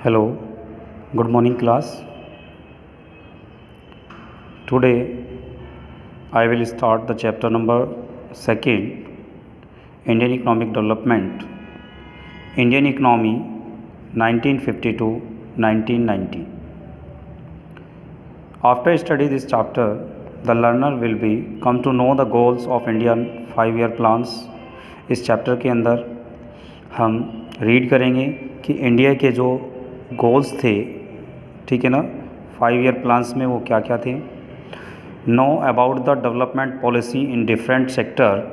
Hello, good morning class. Today I will start the chapter number 2, Indian Economic Development, Indian Economy 1950 to 1990. After study this chapter, the learner will be come to know the goals of Indian 5-year plans. इस chapter के अंदर हम read करेंगे कि India के जो goals थे, ठीक है ना, 5-year प्लान्स में वो क्या क्या थे. Know about the development policy in different sector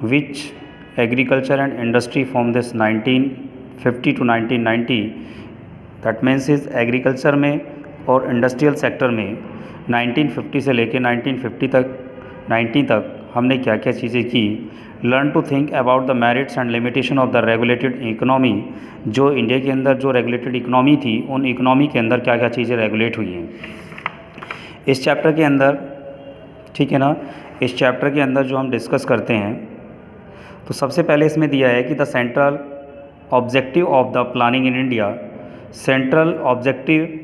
which agriculture and industry from this 1950 to 1990. That means is agriculture में और इंडस्ट्रियल सेक्टर में 1950 से लेके 1990 तक हमने क्या क्या चीज़ें की. Learn to think about the merits and limitation of the regulated economy. जो इंडिया के अंदर जो रेगुलेटेड इकोनॉमी थी, उन इकोनॉमी के अंदर क्या क्या चीज़ें रेगुलेट हुई हैं इस चैप्टर के अंदर, ठीक है ना. इस चैप्टर के अंदर जो हम डिस्कस करते हैं, तो सबसे पहले इसमें दिया है कि the central objective of the planning in India. Central objective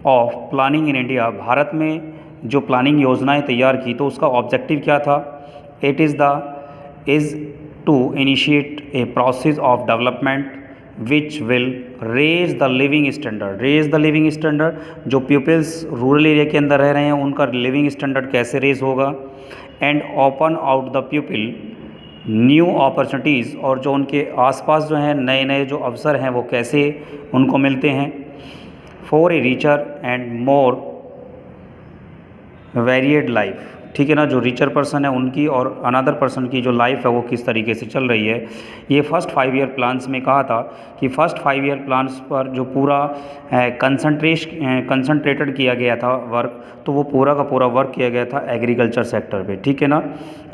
of planning in India, Bharat में जो प्लानिंग योजनाएं तैयार की तो उसका ऑब्जेक्टिव क्या था. It is to initiate a process of development which will raise the living standard. जो पीपल्स रूरल एरिया के अंदर रह रहे हैं उनका लिविंग स्टैंडर्ड कैसे रेज होगा. And open out the people new opportunities, और जो उनके आसपास जो हैं नए नए जो अवसर हैं वो कैसे उनको मिलते हैं. For a richer and more varied life, ठीक है ना. जो रिचर पर्सन है उनकी और अनदर पर्सन की जो लाइफ है वो किस तरीके से चल रही है. ये फर्स्ट 5-year प्लान्स में कहा था कि फर्स्ट 5-year प्लान्स पर जो पूरा कंसंट्रेटेड किया गया था वर्क, तो वो पूरा का पूरा वर्क किया गया था एग्रीकल्चर सेक्टर पे, ठीक है ना.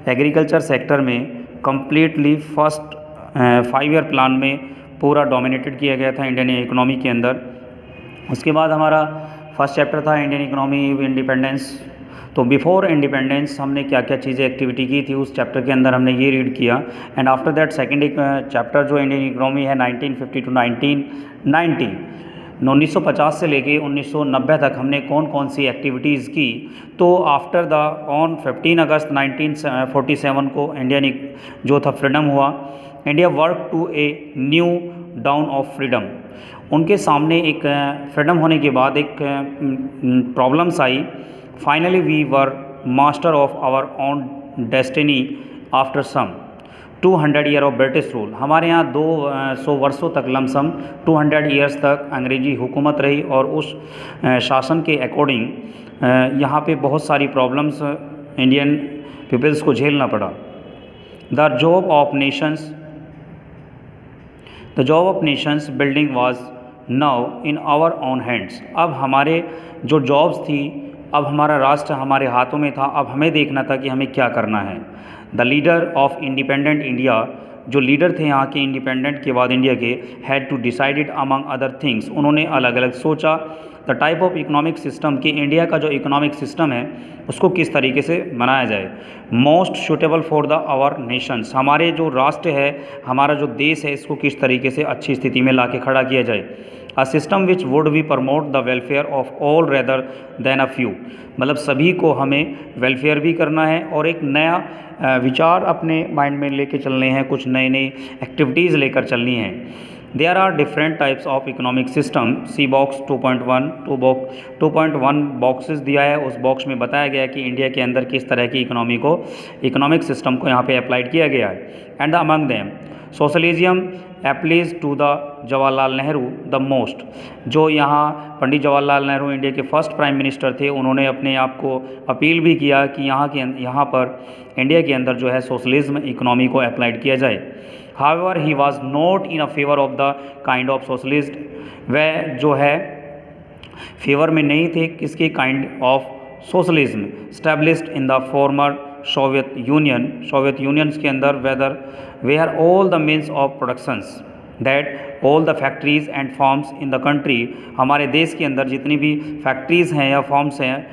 एग्रीकल्चर सेक्टर में कम्प्लीटली फर्स्ट 5-year प्लान में पूरा डोमिनेटेड किया गया था इंडियन इकोनॉमी के अंदर. उसके बाद हमारा फर्स्ट चैप्टर था इंडियन इकोनॉमी इंडिपेंडेंस. तो बिफोर इंडिपेंडेंस हमने क्या क्या चीज़ें एक्टिविटी की थी उस चैप्टर के अंदर हमने ये रीड किया. And after that second chapter जो इंडियन इकोनॉमी है 1950 to 1990, 1950 से लेके 1990 तक हमने कौन कौन सी एक्टिविटीज़ की. तो आफ्टर द ऑन 15 अगस्त 1947 को इंडियन जो था फ्रीडम हुआ. India work to a new down of freedom. उनके सामने एक फ्रीडम होने के बाद एक प्रॉब्लम्स आई. Finally we were master of our own destiny after some 200 year of British rule. हमारे यहाँ 200 वर्षों तक लमसम 200 ईयर्स तक अंग्रेजी हुकूमत रही और उस शासन के अकॉर्डिंग यहाँ पे बहुत सारी प्रॉब्लम्स इंडियन पीपल्स को झेलना पड़ा. The job of nations building was now in our own hands. अब हमारे जो जॉब्स थी, अब हमारा राष्ट्र हमारे हाथों में था. अब हमें देखना था कि हमें क्या करना है. The leader of independent India, जो लीडर थे यहाँ के इंडिपेंडेंट के बाद इंडिया के, had to decided among other things. उन्होंने अलग अलग सोचा the type of economic system कि इंडिया का जो इकोनॉमिक सिस्टम है उसको किस तरीके से बनाया जाए. Most suitable for the our nations, हमारे जो राष्ट्र है, हमारा जो देश है, इसको किस तरीके से अच्छी स्थिति में ला के खड़ा किया जाए. A system which would be promote the welfare of all rather than a few. मतलब सभी को हमें वेलफेयर भी करना है और एक नया विचार अपने माइंड में लेके चलने हैं, कुछ नई नई एक्टिविटीज़ लेकर चलनी हैं. There are different types of economic system. See box 2.1 boxes दिया है. उस बॉक्स में बताया गया है कि इंडिया के अंदर किस तरह की इकोनॉमिक सिस्टम को यहाँ पे अप्लाइड किया गया है. And among them socialism applies to the Jawaharlal Nehru the most. जो यहाँ पंडित जवाहरलाल नेहरू इंडिया के फर्स्ट प्राइम मिनिस्टर थे, उन्होंने अपने आप को अपील भी किया कि यहाँ पर इंडिया के अंदर जो है सोशलिज्म इकोनॉमी को अप्लाइड किया जाए. However he was not in a favour of the kind of socialist. वह जो है फेवर में नहीं थे किसके kind of socialism established in the former Soviet Union के अंदर where all the means of productions that all the factories and forms in the country. हमारे देश के अंदर जितनी भी फैक्ट्रीज़ हैं या फॉर्म्स हैं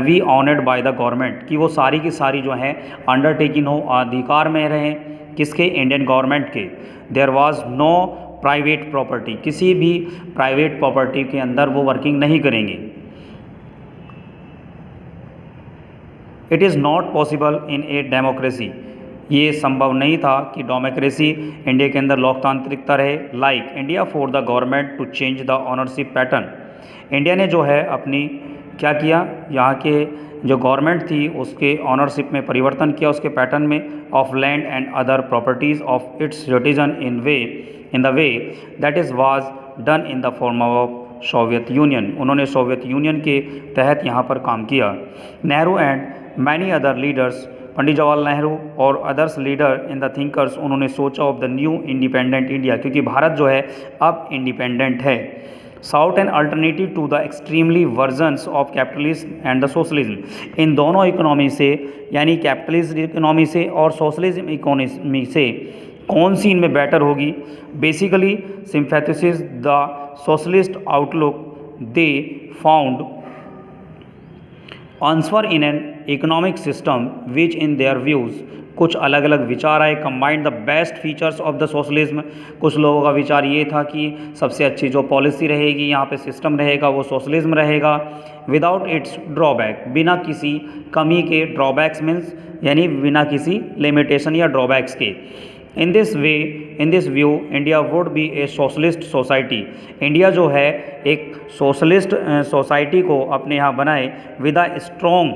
we owned by the government, कि वो सारी की सारी जो हैं अंडरटेकिंग हो, अधिकार में रहें किसके, इंडियन गवर्नमेंट के. There was no private property, किसी भी प्राइवेट प्रॉपर्टी के अंदर वो वर्किंग नहीं करेंगे। It is not possible in a democracy, ये संभव नहीं था कि डेमोक्रेसी इंडिया के अंदर लोकतांत्रिकता रहे। Like India for the government to change the ownership pattern, India ने जो है अपनी क्या किया, यहाँ के जो गवर्नमेंट थी उसके ऑनरशिप में परिवर्तन किया, उसके पैटर्न में, of land and other properties of its citizen in the way that is was done in the form of Soviet Union, उन्होंने सोवियत यूनियन के तहत यहाँ पर काम किया। Nehru and many other leaders, Pandit Jawaharlal Nehru और others leader in the thinkers, उन्होंने सोचा of the new independent India, क्योंकि भारत जो है अब इंडिपेंडेंट है। Sought an alternative to the extremely versions of capitalism and the socialism, इन दोनों इकोनॉमी से यानी कैपिटलिस्ट इकोनॉमी से और सोशलिज्म इकोनॉमी से कौन सी इनमें बेटर होगी। Basically synthesis the socialist outlook they found answer in an economic system which in their views, कुछ अलग अलग विचार आए। Combined the best features of the socialism, कुछ लोगों का विचार ये था कि सबसे अच्छी जो पॉलिसी रहेगी यहाँ पे सिस्टम रहेगा वो सोशलिज्म रहेगा। विदाउट इट्स ड्रॉबैक, बिना किसी कमी के, ड्रॉबैक्स मीन्स यानी बिना किसी लिमिटेशन या ड्रॉबैक्स के। In this view India would be a socialist society, India जो है एक सोशलिस्ट सोसाइटी को अपने यहाँ बनाए with a strong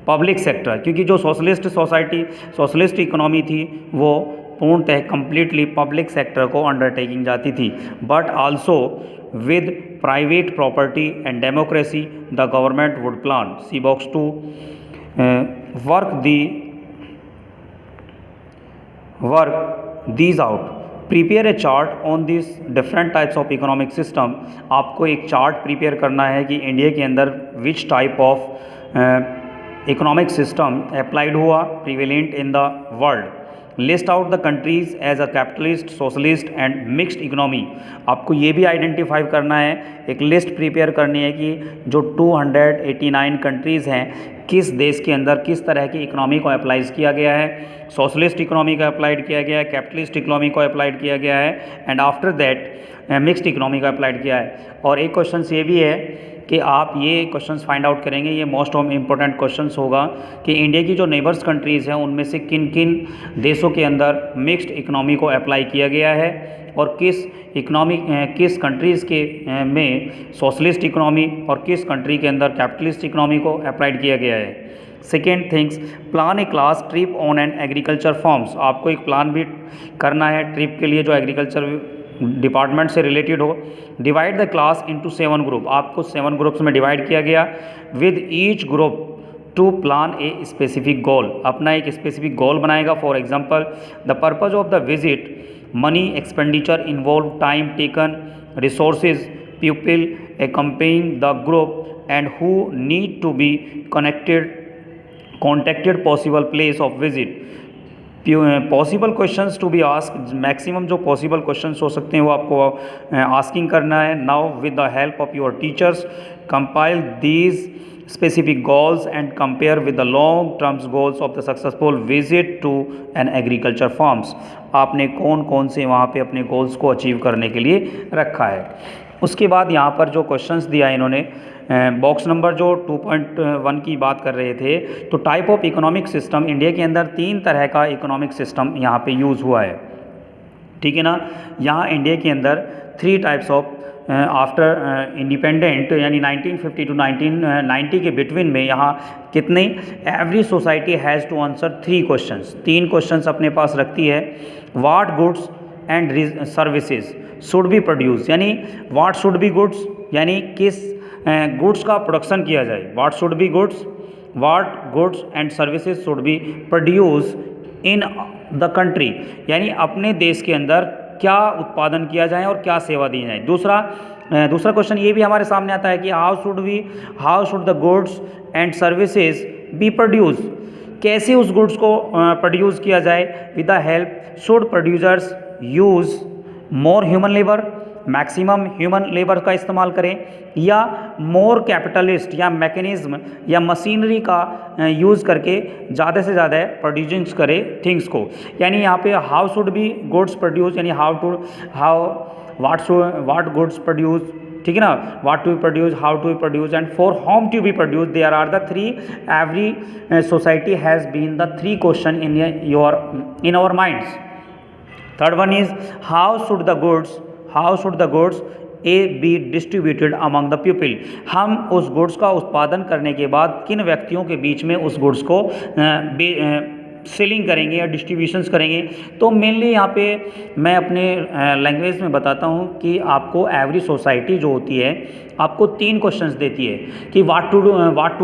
public sector, क्योंकि जो सोशलिस्ट सोसाइटी, सोशलिस्ट इकोनॉमी थी वो पूर्णतः कम्प्लीटली पब्लिक सेक्टर को अंडरटेकिंग जाती थी। But also with private property and democracy the government would plan see box two work these out, prepare a chart on this different types of economic system, आपको एक chart prepare करना है कि India के अंदर which type of economic system applied हुआ prevalent in the world. List out the countries as a capitalist, socialist and mixed economy, आपको ये भी आइडेंटिफाई करना है, एक लिस्ट प्रिपेयर करनी है कि जो 289 कंट्रीज़ हैं किस देश के अंदर किस तरह की इकोनॉमी को अप्लाइज किया गया है। सोशलिस्ट इकोनॉमी का अप्लाइड किया गया है, कैपिटलिस्ट इकोनॉमी को अप्लाइड किया गया है and after that mixed economy का अप्लाइड किया है। और एक क्वेश्चन ये भी है कि आप ये क्वेश्चंस फाइंड आउट करेंगे, ये मोस्ट ऑफ इम्पोर्टेंट क्वेश्चंस होगा कि इंडिया की जो नेबर्स कंट्रीज़ हैं उनमें से किन किन देशों के अंदर मिक्स्ड इकोनॉमी को अप्लाई किया गया है और किस कंट्रीज़ के में सोशलिस्ट इकोनॉमी और किस कंट्री के अंदर कैपिटलिस्ट इकोनॉमी को अप्लाइड किया गया है। Second things, plan A class trip on an agriculture forms, आपको एक प्लान भी करना है ट्रिप के लिए जो एग्रीकल्चर डिपार्टमेंट से रिलेटेड हो। Divide the class into 7 group, आपको 7 ग्रुप्स में डिवाइड किया गया with each group to plan a specific goal, अपना एक स्पेसिफिक गोल बनाएगा। For example the purpose of the visit, money expenditure involve, time taken, resources, people accompanying the group and who need to be contacted, possible place of visit, possible questions to be ask, maximum जो possible questions हो सकते हैं वो आपको asking करना है। Now with the help of your teachers compile these specific goals and compare with the long term goals of the successful visit to an agriculture farms, आपने कौन कौन से वहाँ पे अपने गोल्स को अचीव करने के लिए रखा है। उसके बाद यहाँ पर जो क्वेश्चंस दिया इन्होंने, बॉक्स नंबर जो 2.1 की बात कर रहे थे, तो type of economic system, India के अंदर 3 तरह का इकोनॉमिक सिस्टम यहाँ पे यूज़ हुआ है, ठीक है ना। यहाँ इंडिया के अंदर 3 टाइप्स ऑफ आफ्टर इंडिपेंडेंट यानी 1950 टू 1990 के बिटवीन में यहाँ कितने, every society has to answer 3 questions, 3 questions अपने पास रखती है। What goods and services should be produce, यानी व्हाट शुड बी गुड्स यानी किस गुड्स का प्रोडक्शन किया जाए, what should be goods, what goods and services should be produce in the country, यानी अपने देश के अंदर क्या उत्पादन किया जाए और क्या सेवा दी जाए। दूसरा क्वेश्चन ये भी हमारे सामने आता है कि how should the goods and services B produce, कैसे उस गुड्स को प्रोड्यूस किया जाए। With the help, should producers use more human labour, maximum human labour का इस्तेमाल करें, या मोर कैपिटलिस्ट या मैकेनिज्म या मशीनरी का यूज़ करके ज़्यादा से ज़्यादा प्रोड्यूस करें थिंग्स को। यानी यहाँ पे how should be goods produce, यानी वाट गुड्स प्रोड्यूस, ठीक है ना, what to be produce, how to be produce and for whom to be produce. There are the three, every society has been the three question in our minds. Third one is how should the goods a be distributed among the people. हम उस goods का उत्पादन करने के बाद किन व्यक्तियों के बीच में उस गुड्स को सेलिंग करेंगे या डिस्ट्रीब्यूशंस करेंगे। तो मेनली यहाँ पे मैं अपने लैंग्वेज में बताता हूँ कि आपको एवरी सोसाइटी जो होती है आपको 3 क्वेश्चंस देती है कि what to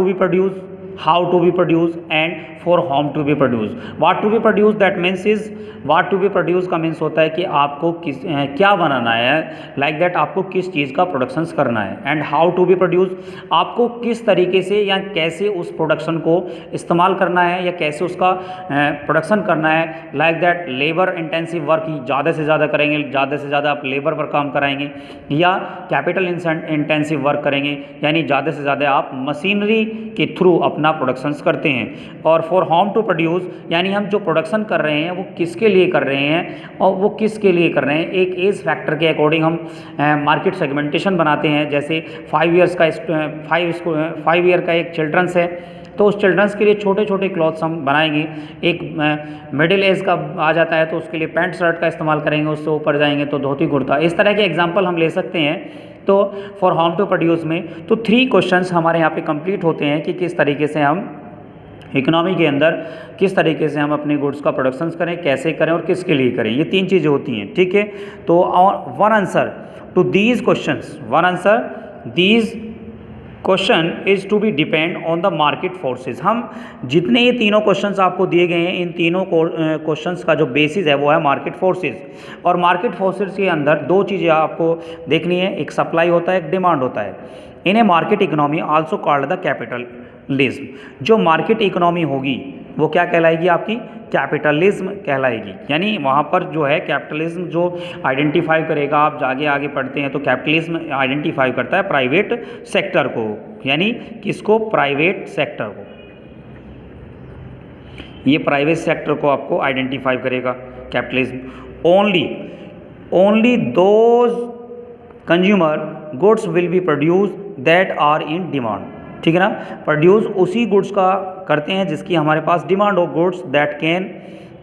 be produce, how to be produce and for whom to be produce. What to be produce that means is, what to be produce का मीन्स होता है कि आपको क्या बनाना है, लाइक दैट आपको किस चीज़ का प्रोडक्शंस करना है। And how to be produce, आपको किस तरीके से या कैसे उस प्रोडक्शन को इस्तेमाल करना है या कैसे उसका प्रोडक्शन करना है। Like that labour intensive work ज़्यादा से ज़्यादा करेंगे, ज़्यादा से ज़्यादा आप लेबर पर काम कराएंगे, या कैपिटल इंटेंसिव वर्क करेंगे, यानी ज़्यादा से ज़्यादा आप मशीनरी के थ्रू अपना प्रोडक्शंस करते हैं। और फॉर होम टू प्रोड्यूस, यानी हम जो प्रोडक्शन कर रहे हैं वो किसके लिए कर रहे हैं और वो किसके लिए कर रहे हैं। एक एज फैक्टर के अकॉर्डिंग हम मार्केट सेगमेंटेशन बनाते हैं। जैसे 5 ईयर का एक चिल्ड्रंस है, तो उस चिल्ड्रंस के लिए छोटे छोटे क्लॉथ्स हम बनाएंगे। एक मिडिल एज का आ जाता है तो उसके लिए पैंट शर्ट का इस्तेमाल करेंगे, उससे ऊपर जाएंगे तो धोती कुर्ता। इस तरह के एग्जाम्पल हम ले सकते हैं। तो फॉर होम टू प्रोड्यूस में तो 3 क्वेश्चंस हमारे यहाँ पे कंप्लीट होते हैं कि किस तरीके से हम इकोनॉमी के अंदर किस तरीके से हम अपने गुड्स का प्रोडक्शंस करें, कैसे करें और किसके लिए करें। ये 3 चीज़ें होती हैं, ठीक है। तो one answer to these question is to be depend on the market forces. हम जितने ये तीनों क्वेश्चंस आपको दिए गए हैं, इन तीनों क्वेश्चंस का जो बेसिस है वो है मार्केट फोर्सेस। और मार्केट फोर्सेस के अंदर 2 चीज़ें आपको देखनी है, एक सप्लाई होता है, एक डिमांड होता है। इन्हें market economy also called the capitalism. जो मार्केट इकोनॉमी होगी वो क्या कहलाएगी, आपकी कैपिटलिज्म कहलाएगी। यानी वहाँ पर जो है कैपिटलिज्म जो आइडेंटिफाई करेगा, आप आगे पढ़ते हैं तो कैपिटलिज्म आइडेंटिफाई करता है प्राइवेट सेक्टर को, यानी किसको, प्राइवेट सेक्टर को। ये प्राइवेट सेक्टर को आपको आइडेंटिफाई करेगा capitalism. Only those consumer goods will be produce that are in demand, ठीक है ना। प्रोड्यूस उसी गुड्स का करते हैं जिसकी हमारे पास डिमांड हो। Goods that can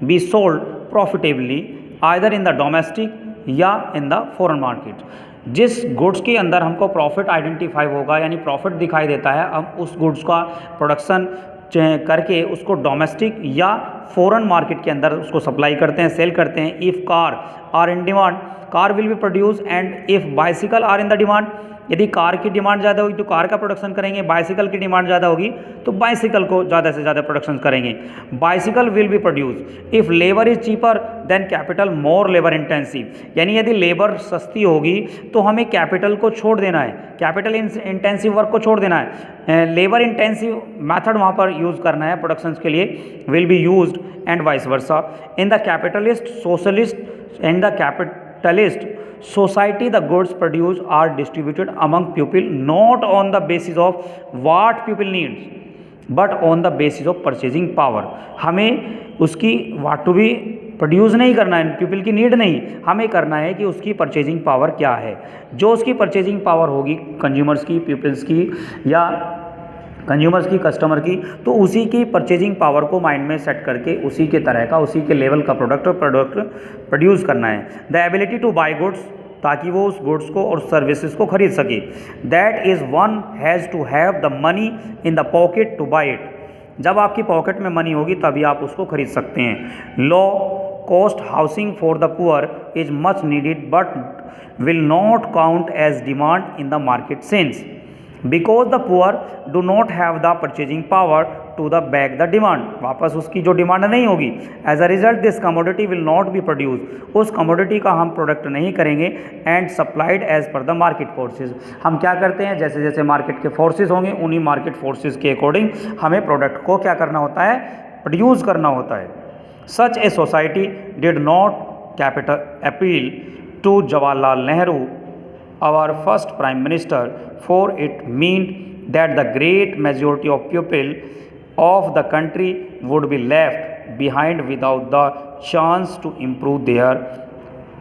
be sold profitably either in the domestic या इन द फॉरेन मार्केट। जिस गुड्स के अंदर हमको प्रॉफिट आइडेंटिफाई होगा, यानी प्रॉफिट दिखाई देता है, हम उस गुड्स का प्रोडक्शन करके उसको डोमेस्टिक या फॉरेन मार्केट के अंदर उसको सप्लाई करते हैं, सेल करते हैं। If car are in demand, car will be produce, and if bicycle are in the demand, यदि कार की डिमांड ज़्यादा होगी तो कार का प्रोडक्शन करेंगे, बाइसिकल की डिमांड ज़्यादा होगी तो बाइसिकल को ज़्यादा से ज़्यादा प्रोडक्शन करेंगे। Bicycle will be produce if labour is cheaper than capital more labour intensive, यानी यदि लेबर सस्ती होगी तो हमें कैपिटल को छोड़ देना है, कैपिटल इंटेंसिव वर्क को छोड़ देना है, लेबर इंटेंसिव मैथड वहाँ पर यूज़ करना है प्रोडक्शन के लिए, will be used and vice versa. In the capitalist socialist and the capitalist society the goods produced are distributed among people not on the basis of what people needs but on the basis of purchasing power। हमें उसकी what to be produce नहीं करना है, people की need नहीं, हमें करना है कि उसकी परचेजिंग पावर क्या है। जो उसकी परचेजिंग पावर होगी कंज्यूमर्स की, पीपल्स की या कंज्यूमर्स की, कस्टमर की, तो उसी की परचेजिंग पावर को माइंड में सेट करके उसी के तरह का, उसी के लेवल का प्रोडक्ट प्रोड्यूस करना है। The ability to buy goods, ताकि वो उस गुड्स को और सर्विसेज को खरीद सके। That is one has to have the money in the pocket to buy it. जब आपकी पॉकेट में मनी होगी तभी आप उसको खरीद सकते हैं। Low cost housing for the poor is much needed but will not count as demand in the market sense because the poor do not have the purchasing power to the back the demand. वापस उसकी जो demand नहीं होगी, as a result this commodity will not be produce, उस commodity का हम product नहीं करेंगे, and supplied as per the market forces. हम क्या करते हैं, जैसे जैसे मार्केट के फोर्सेज होंगे उन्हीं मार्केट फोर्सेज के अकॉर्डिंग हमें प्रोडक्ट को क्या करना होता है, प्रोड्यूस करना होता है। Such a society did not capital appeal to Jawaharlal Nehru our first prime minister, for it meant that the great majority of people of the country would be left behind without the chance to improve their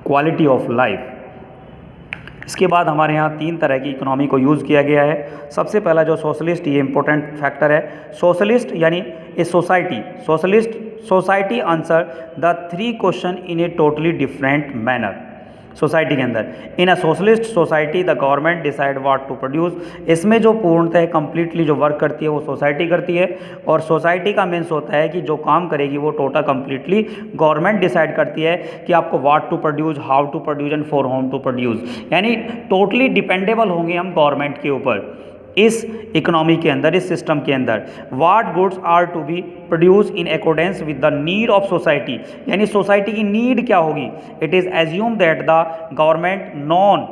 quality of life. इसके बाद हमारे यहाँ 3 तरह की economy को use किया गया है। सबसे पहला जो सोशलिस्ट, ये इंपॉर्टेंट फैक्टर है। सोशलिस्ट यानी a society, socialist society answer the 3 question in a totally different manner. Society के अंदर in a socialist society the government decide what to produce, इसमें जो पूर्णतः कंप्लीटली जो वर्क करती है वो सोसाइटी करती है, और सोसाइटी का मीन्स होता है कि जो काम करेगी वो टोटल कंप्लीटली गवर्नमेंट डिसाइड करती है कि आपको what to produce, how to produce and for whom to produce, यानी टोटली डिपेंडेबल होंगे हम गवर्नमेंट के ऊपर इस इकोनॉमी के अंदर, इस सिस्टम के अंदर। What goods are to be produce in accordance with the need of society, यानी सोसाइटी की नीड क्या होगी। It is assume that the government known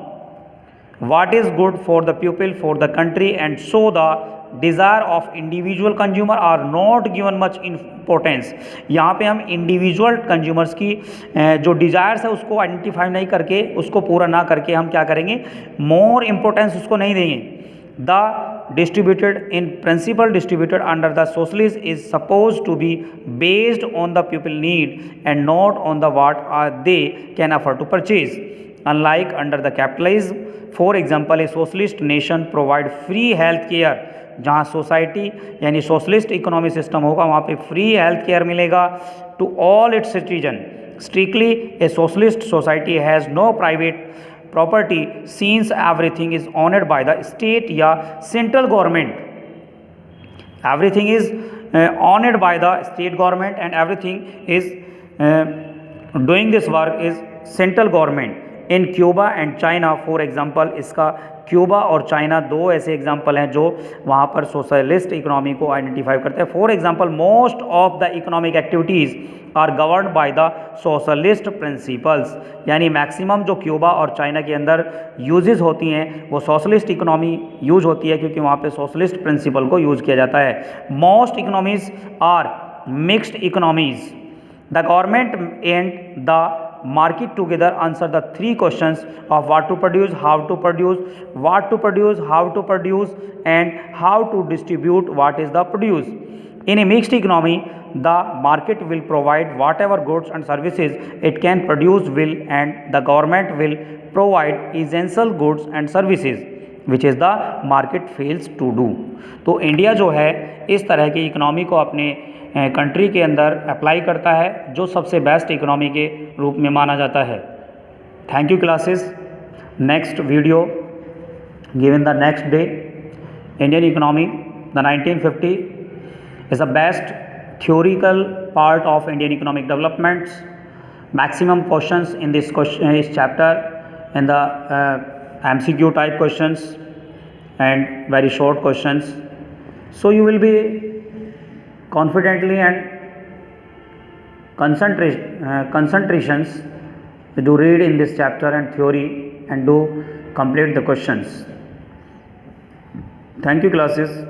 what is good for the people, for the country, and so the desire of individual consumer are not given much importance. यहाँ पे हम individual consumers की जो desires है उसको identify नहीं करके, उसको पूरा ना करके हम क्या करेंगे, मोर इम्पोर्टेंस उसको नहीं देंगे। The distributed in principle distributed under the socialist is supposed to be based on the people need and not on the what they can afford to purchase, unlike under the capitalism. For example, a socialist nation provide free health care, जहाँ society यानी socialist economy system होगा वहाँ पे free health care मिलेगा to all its citizen. Strictly a socialist society has no private property since everything is owned by the state या central government, everything is owned by the state government and everything is doing this work is central government. In Cuba and China for example, इसका Cuba और China 2 ऐसे example हैं जो वहाँ पर socialist economy को identify करते हैं। For example, most of the economic activities are govern by the socialist principles, यानी मैक्सिमम जो क्यूबा और चाइना के अंदर यूजेस होती हैं वो सोशलिस्ट इकोनॉमी यूज होती है, क्योंकि वहाँ पे सोशलिस्ट प्रिंसिपल को यूज़ किया जाता है। Most economies are mixed economies, the government and the market together answer the 3 questions of what to produce, how to produce, what to produce, how to produce, and how to distribute what is the produce. In a mixed economy, the market will provide whatever goods and services it can produce will, and the government will provide essential goods and services which is the market fails to do. तो India जो है इस तरह की economy को अपने country के अंदर अप्लाई करता है, जो सबसे बेस्ट इकोनॉमी के रूप में माना जाता है। Thank you classes. Next video given the next day, Indian economy the 1950 is the best theoretical part of Indian economic developments. Maximum questions in this chapter and the MCQ type questions and very short questions. So you will be confidently and concentrations to read in this chapter and theory and do complete the questions. Thank you classes.